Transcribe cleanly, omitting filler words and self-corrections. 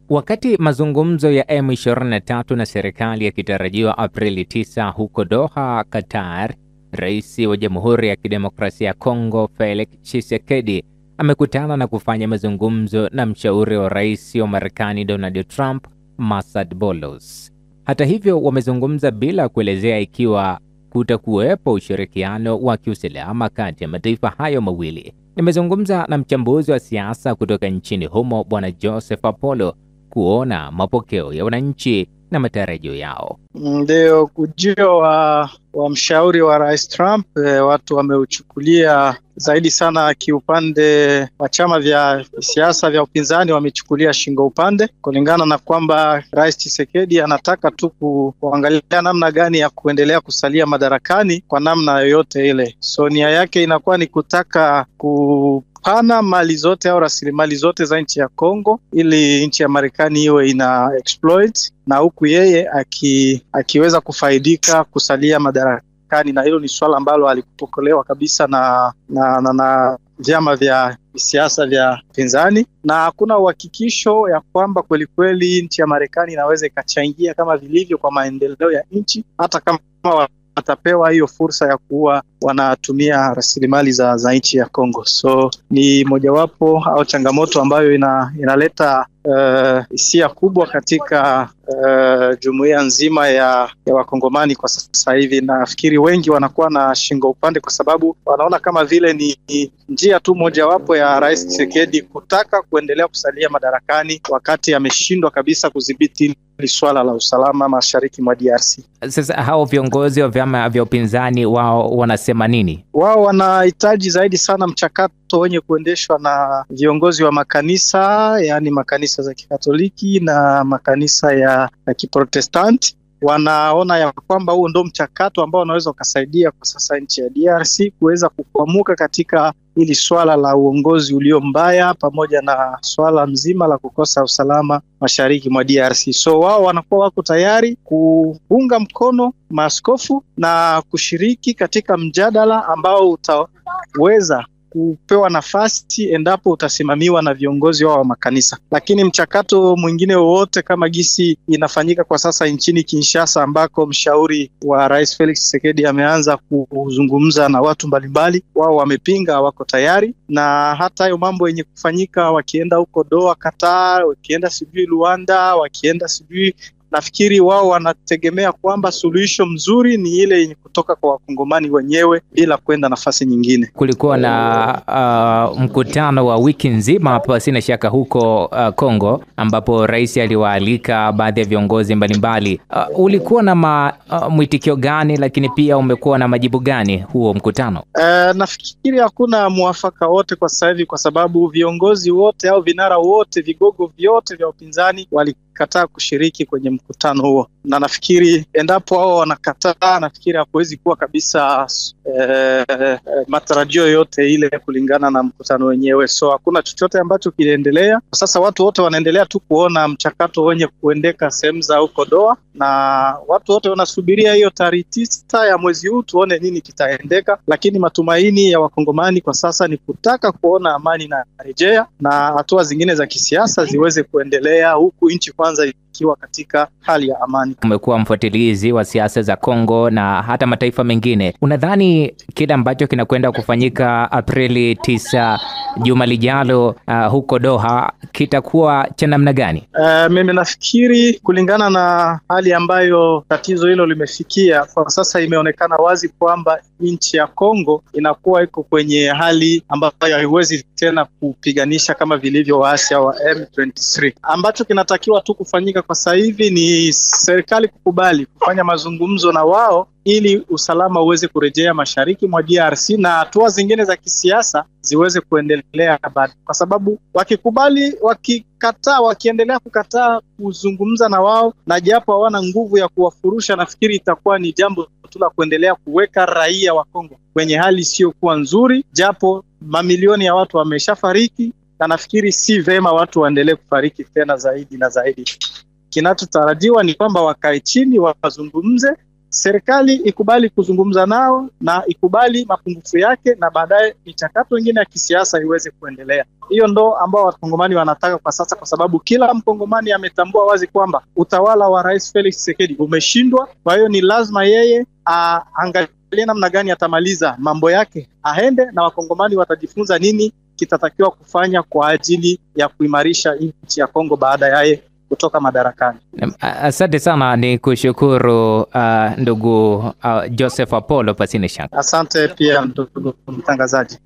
Wakati mazungumzo ya M23 na serikali yakitarajiwa Aprili 9 huko Doha, Qatar, Rais wa Jamhuri ya Kidemokrasia ya Kongo Felix Tshisekedi amekutana na kufanya mazungumzo na mshauri wa Rais wa Marekani Donald Trump, Masad Boulos. Hata hivyo, wamezungumza bila kuelezea ikiwa kutakuwepo ushirikiano wa kiusalama kati ya mataifa hayo mawili. Nimezungumza na mchambuzi wa siasa kutoka nchini humo Bwana Joseph Apollo kuona mapokeo ya wananchi na matarajio yao. Ndio ujio wa mshauri wa Rais Trump, watu wameuchukulia zaidi sana kiupande wa chama vya siasa vya upinzani, wamechukulia shingo upande, kulingana na kwamba Rais Tshisekedi anataka tu kuangalia namna gani ya kuendelea kusalia madarakani kwa namna yoyote ile. So nia yake inakuwa ni kutaka pana mali zote au rasilimali zote za nchi ya Kongo ili nchi ya Marekani iwe ina exploit, na huku yeye akiweza kufaidika kusalia madarakani. Na hilo ni swala ambalo alikupokelewa kabisa na vyama vya siasa vya pinzani, na hakuna uhakikisho ya kwamba kweli kweli nchi ya Marekani inaweza ikachangia kama vilivyo kwa maendeleo ya nchi, hata kama watapewa hiyo fursa ya kuwa wanatumia rasilimali za nchi ya Kongo. So ni mojawapo au changamoto ambayo inaleta hisia kubwa katika jumuiya nzima ya Wakongomani kwa sasa hivi. Nafikiri wengi wanakuwa na shingo upande kwa sababu wanaona kama vile ni njia tu mojawapo ya Rais Tshisekedi kutaka kuendelea kusalia madarakani wakati ameshindwa kabisa kudhibiti swala la usalama mashariki mwa DRC. Sasa hao viongozi wa vyama vya upinzani wao wanasema nini? Wao wanahitaji zaidi sana mchakato wenye kuendeshwa na viongozi wa makanisa, yani makanisa za Kikatoliki na makanisa ya Kiprotestanti. Wanaona ya kwamba huo ndio mchakato ambao unaweza ukasaidia kwa sasa nchi ya DRC kuweza kukwamuka katika hili swala la uongozi ulio mbaya pamoja na swala mzima la kukosa usalama mashariki mwa DRC. So wao wanakuwa wako tayari kuunga mkono maaskofu na kushiriki katika mjadala ambao utaweza kupewa nafasi endapo utasimamiwa na viongozi wao wa makanisa. Lakini mchakato mwingine wowote kama gisi inafanyika kwa sasa nchini Kinshasa, ambako mshauri wa Rais Felix Tshisekedi ameanza kuzungumza na watu mbalimbali, wao wamepinga, wako tayari. Na hata hayo mambo yenye kufanyika wakienda huko Doha, Qatar, wakienda sijui Luanda, wakienda sijui, nafikiri wao wanategemea kwamba suluhisho mzuri ni ile yenye kutoka kwa Wakongomani wenyewe bila kwenda nafasi nyingine. Kulikuwa na mkutano wa wiki nzima hapa sina shaka huko Kongo, ambapo rais aliwaalika baadhi ya viongozi mbalimbali. Ulikuwa na mwitikio gani, lakini pia umekuwa na majibu gani huo mkutano? Nafikiri hakuna muafaka wote kwa sasa hivi, kwa sababu viongozi wote au vinara wote, vigogo vyote vya upinzani walikataa kushiriki kwenye mkutano huo. Na nafikiri endapo hao wanakataa, nafikiri hakuwezi kuwa kabisa matarajio yote ile kulingana na mkutano wenyewe. So hakuna chochote ambacho kiliendelea. Sasa watu wote wanaendelea tu kuona mchakato wenye kuendeka sehemu za huko Doha, na watu wote wanasubiria hiyo tarehe 9 ya mwezi huu tuone nini kitaendeka. Lakini matumaini ya Wakongomani kwa sasa ni kutaka kuona amani na rejea na hatua zingine za kisiasa ziweze kuendelea, huku nchi kwanza ikiwa katika hali ya amani. Umekuwa mfuatilizi wa siasa za Kongo na hata mataifa mengine. Unadhani kile ambacho kinakwenda kufanyika Aprili 9 juma lijalo huko Doha kitakuwa cha namna gani? Mimi nafikiri kulingana na hali ambayo tatizo hilo limefikia kwa sasa, imeonekana wazi kwamba nchi ya Kongo inakuwa iko kwenye hali ambayo haiwezi tena kupiganisha kama vilivyo waasi wa M23. Ambacho kinatakiwa tu kufanyika kwa sasa hivi ni serikali kukubali kufanya mazungumzo na wao ili usalama uweze kurejea mashariki mwa DRC na hatua zingine za kisiasa ziweze kuendelea baada. Kwa sababu wakikubali, wakiendelea kukataa kuzungumza na wao na japo hawana nguvu ya kuwafurusha, nafikiri itakuwa ni jambo tu la kuendelea kuweka raia wa Kongo kwenye hali isiyokuwa nzuri, japo mamilioni ya watu wameshafariki, na nafikiri si vema watu waendelee kufariki tena zaidi na zaidi. Kinachotarajiwa ni kwamba wakae chini wazungumze, serikali ikubali kuzungumza nao na ikubali mapungufu yake, na baadaye michakato mingine ya kisiasa iweze kuendelea. Hiyo ndo ambao wakongomani wanataka kwa sasa, kwa sababu kila mkongomani ametambua wazi kwamba utawala wa Rais Felix Tshisekedi umeshindwa. Kwa hiyo ni lazima yeye aangalie namna gani atamaliza mambo yake, aende na wakongomani watajifunza nini kitatakiwa kufanya kwa ajili ya kuimarisha nchi ya Kongo baada yaye kutoka madarakani. Asante sana, ni kushukuru ndugu Joseph Apollo pasina shaka. Asante pia ndugu mtangazaji.